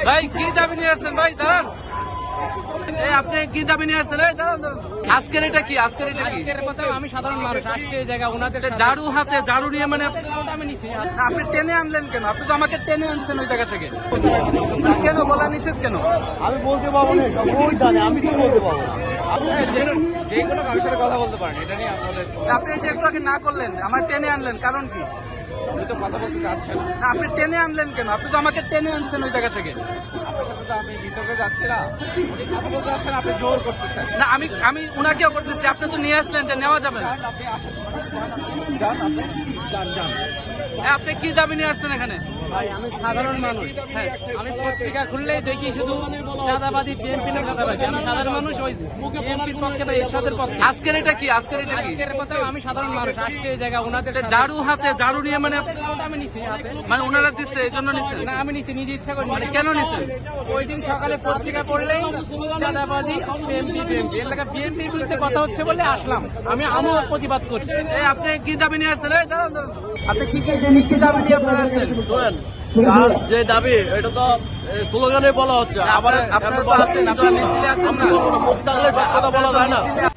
ভাই কি দাবি নিয়ে আসছেন ভাই? দাঁড়ান, এই আপনি কি দাবি নিয়ে আসছেন? এই দাঁড়ান দাঁড়ান, আজকের এটা কি? আজকের এটা কি? আমি সাধারণ মানুষ আসছে এই জায়গা ওনাদের ঝাড়ু হাতে, ঝাড়ু নিয়ে মানে আমি নিচ্ছি। আপনি টেনে আনলেন কেন? আপনি তো আমাকে টেনে আনছেন ওই জায়গা থেকে। কেন বলা নিষেধ কেন? আমি বলতে পারবো না, ওই জানে, আমি কি বলতে পারবো? যে কোনো কারোর সাথে কথা বলতে পারেন, এটা নিয়ে আপনাদের। আপনি এই যে একটু আগে না করলেন, আমার টেনে আনলেন, কারণ কি? উনি তো কথা বলতে চাচ্ছেন না। না, আপনি টেনে আনলেন কেন? আপনি তো আমাকে টেনে আনছেন ওই জায়গা থেকে। আপনার সাথে তো আমি বিতর্কে যাচ্ছি না, উনি কথা বলতে চাচ্ছেন, আপনি জোর করতেছেন। না, আমি উনাকেও করতেছি, আপনি তো নিয়ে আসলেন, যে নেওয়া যাবে না। আপনি আসেন, যান, আপনি যান যান। আপনি কি দাবি নিয়ে আসছেন এখানে? ভাই আমি সাধারণ মানুষ, হ্যাঁ আমি পত্রিকা খুললেই দেখি শুধু চাঁদাবাদী, বিএনপি না চাঁদাবাদী। আমি সাধারণ মানুষ, ওই বিএনপির পক্ষে বা এরশাদের পক্ষে। আজকের এটা কি? আজকের এটা কি? আজকের কথা আমি সাধারণ মানুষ আসছে এই জায়গা ওনাদের ঝাড়ু হাতে, ঝাড়ু নিয়ে মানে আমি নিচ্ছি হাতে। মানে ওনারা দিচ্ছে এই জন্য নিচ্ছেন? না আমি নিচ্ছি নিজে ইচ্ছা করি। মানে কেন নিচ্ছেন? ওই দিন সকালে পত্রিকা পড়লেই চাঁদাবাজি, বিএনপি এলাকা বিএনপির বিরুদ্ধে কথা হচ্ছে বলে আসলাম। আমিও প্রতিবাদ করি। এই আপনি কি দাবি নিয়ে আসছেন? এই দাঁড়ান দাঁড়ান, আপনি কি দাবি নিয়ে আপনারা আসছেন? শোনেন, যার যে দাবি এটা তো স্লোগানে বলা হচ্ছে, আবার আপনারা তো আছেন, আপনারা মিছিলে আছেন না? মুখ থাকলে সব কথা বলা যায় না। মিছিলে